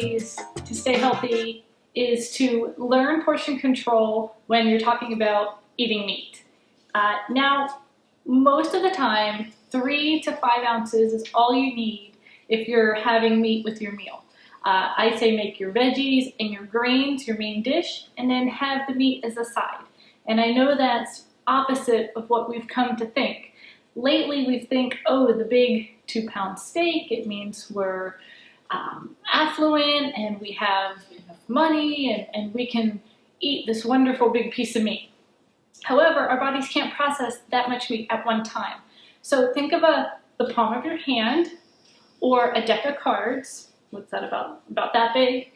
ways to stay healthy is to learn portion control when you're talking about eating meat. Now, most of the time, 3 to 5 ounces is all you need if you're having meat with your meal. I say make your veggies and your grains your main dish, and then have the meat as a side. And I know that's opposite of what we've come to think. Lately, we think, oh, the big 2-pound steak, it means we're affluent and we have enough money and we can eat this wonderful big piece of meat. However, our bodies can't process that much meat at one time. So think of the palm of your hand or a deck of cards. What's that about that big?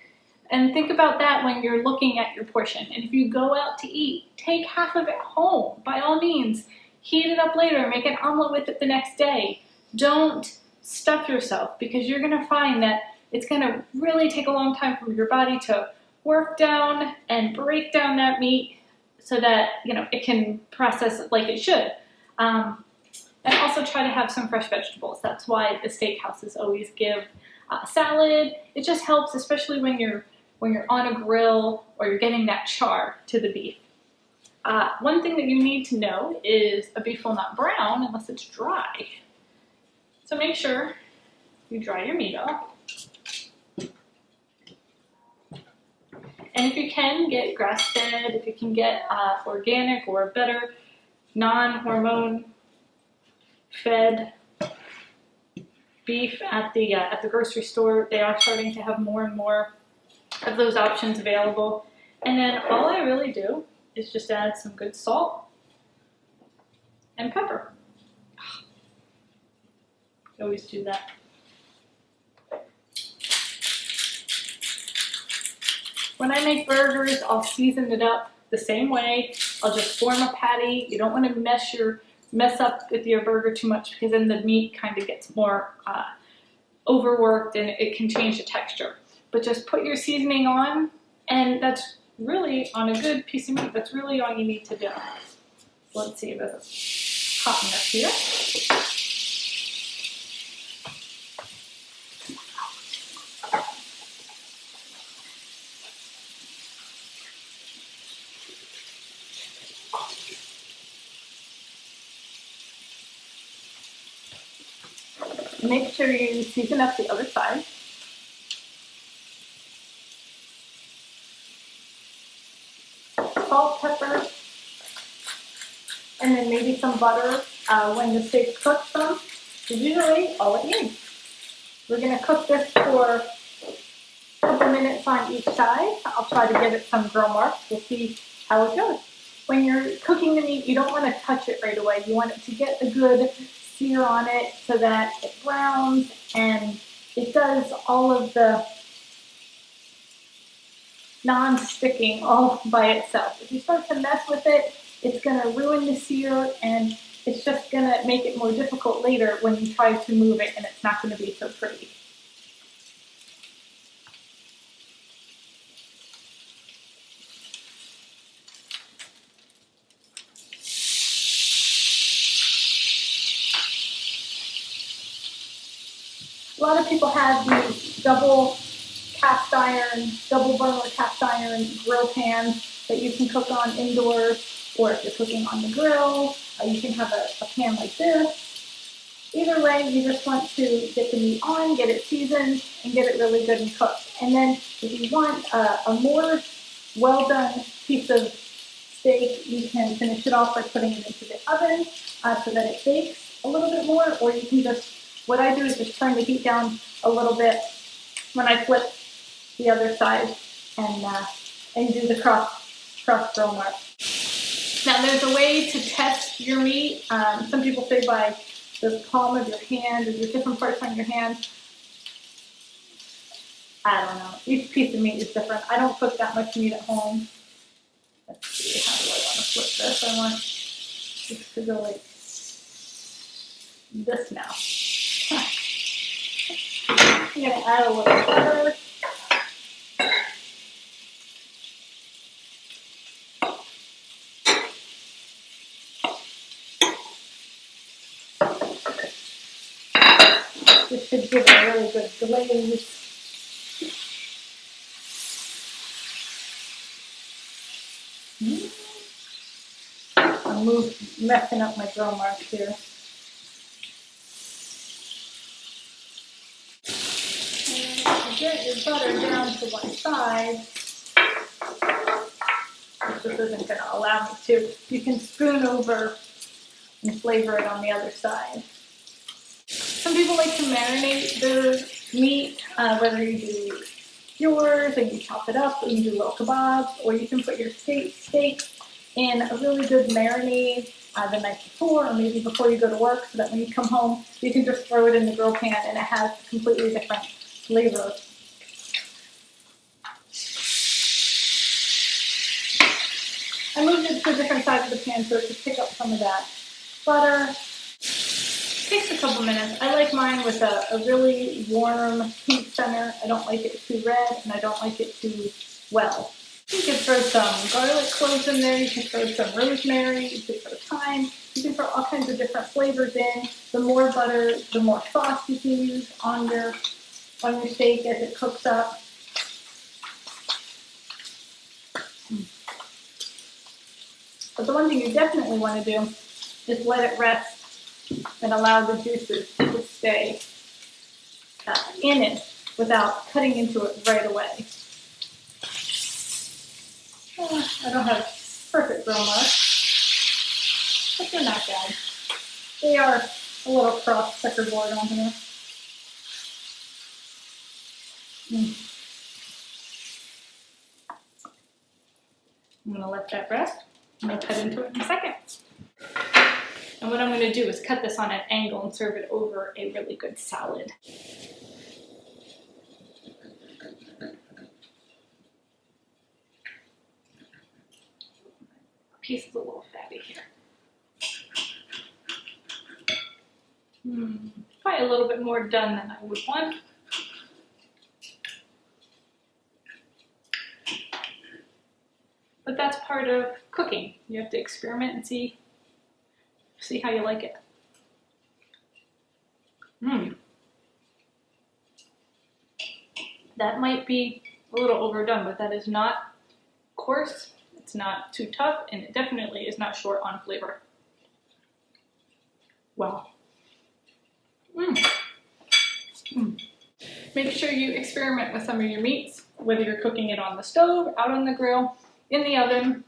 And think about that when you're looking at your portion. And if you go out to eat, take half of it home. By all means, heat it up later, make an omelet with it the next day. Don't stuff yourself, because you're gonna find that it's gonna really take a long time for your body to work down and break down that meat so that it can process it like it should. And also try to have some fresh vegetables. That's why the steakhouses always give salad. It just helps, especially when you're on a grill or you're getting that char to the beef. One thing that you need to know is a beef will not brown unless it's dry. So make sure you dry your meat off. And if you can, get grass-fed, if you can get organic or better non-hormone fed beef at the grocery store. They are starting to have more and more of those options available. And then all I really do is just add some good salt and pepper. I always do that. When I make burgers, I'll season it up the same way. I'll just form a patty. You don't want to mess up with your burger too much, because then the meat kind of gets more overworked and it can change the texture. But just put your seasoning on, and that's really, on a good piece of meat, that's really all you need to do. Let's see if it's hot enough here. Make sure you season up the other side. Salt, pepper, and then maybe some butter when the steak cooks some. So usually all it needs. We're going to cook this for a couple minutes on each side. I'll try to give it some grill marks. We'll see how it goes. When you're cooking the meat, you don't want to touch it right away. You want it to get a good sear on it so that it browns and it does all of the non-sticking all by itself. If you start to mess with it, it's going to ruin the sear, and it's just going to make it more difficult later when you try to move it, and it's not going to be so pretty. A lot of people have these double burner cast iron grill pans that you can cook on indoors, or if you're cooking on the grill, you can have a pan like this. Either way, you just want to get the meat on, get it seasoned, and get it really good and cooked. And then if you want a more well-done piece of steak, you can finish it off by putting it into the oven so that it bakes a little bit more, or you can just, what I do is just turn the heat down a little bit when I flip the other side and do the cross grill mark. Now there's a way to test your meat. Some people say by the palm of your hand, or your different parts on your hand. I don't know. Each piece of meat is different. I don't cook that much meat at home. Let's see, how do I want to flip this? I want this to go like this now. I'm going to add a little butter. This should give it a really good glaze. I'm messing up my grill marks here. And get your butter down to one side. This isn't going to allow me to. You can spoon over and flavor it on the other side. Some people like to marinate their meat, whether you do yours and you chop it up and you do little kebabs, or you can put your steak in a really good marinade the night before, or maybe before you go to work, so that when you come home, you can just throw it in the grill pan and it has a completely different flavor. I moved it to a different side of the pan so it could pick up some of that butter. Takes a couple minutes. I like mine with a really warm pink center. I don't like it too red, and I don't like it too well. You can throw some garlic cloves in there. You can throw some rosemary. You can throw thyme. You can throw all kinds of different flavors in. The more butter, the more sauce you can use on your steak as it cooks up. But the one thing you definitely want to do is let it rest and allow the juices to stay in it without cutting into it right away. I don't have perfect grill marks, but they're not bad. They are a little cross checkerboard on here. I'm going to let that rest. I'm going to cut into it in a second. And what I'm going to do is cut this on an angle and serve it over a really good salad. Piece is a little fatty here. Probably a little bit more done than I would want. But that's part of cooking. You have to experiment and see how you like it. That might be a little overdone, but that is not coarse, it's not too tough, and it definitely is not short on flavor. Wow. Make sure you experiment with some of your meats, whether you're cooking it on the stove, out on the grill, in the oven,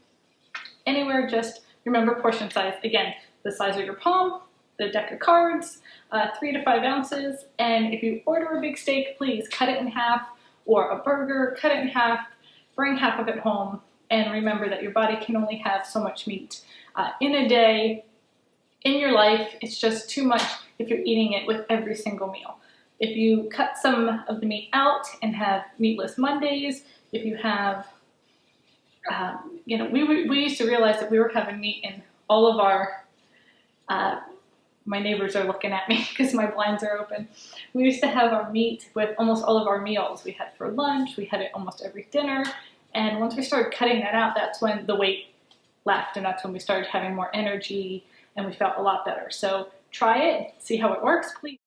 anywhere. Just remember portion size. Again, the size of your palm, the deck of cards, 3 to 5 ounces. And if you order a big steak, please cut it in half, or a burger, cut it in half, bring half of it home, and remember that your body can only have so much meat in a day, in your life. It's just too much if you're eating it with every single meal. If you cut some of the meat out and have meatless Mondays, if you have, we used to realize that we were having meat in all of our, my neighbors are looking at me because my blinds are open. We used to have our meat with almost all of our meals. We had it for lunch, we had it almost every dinner, and once we started cutting that out, that's when the weight left, and that's when we started having more energy and we felt a lot better. So try it, see how it works, please.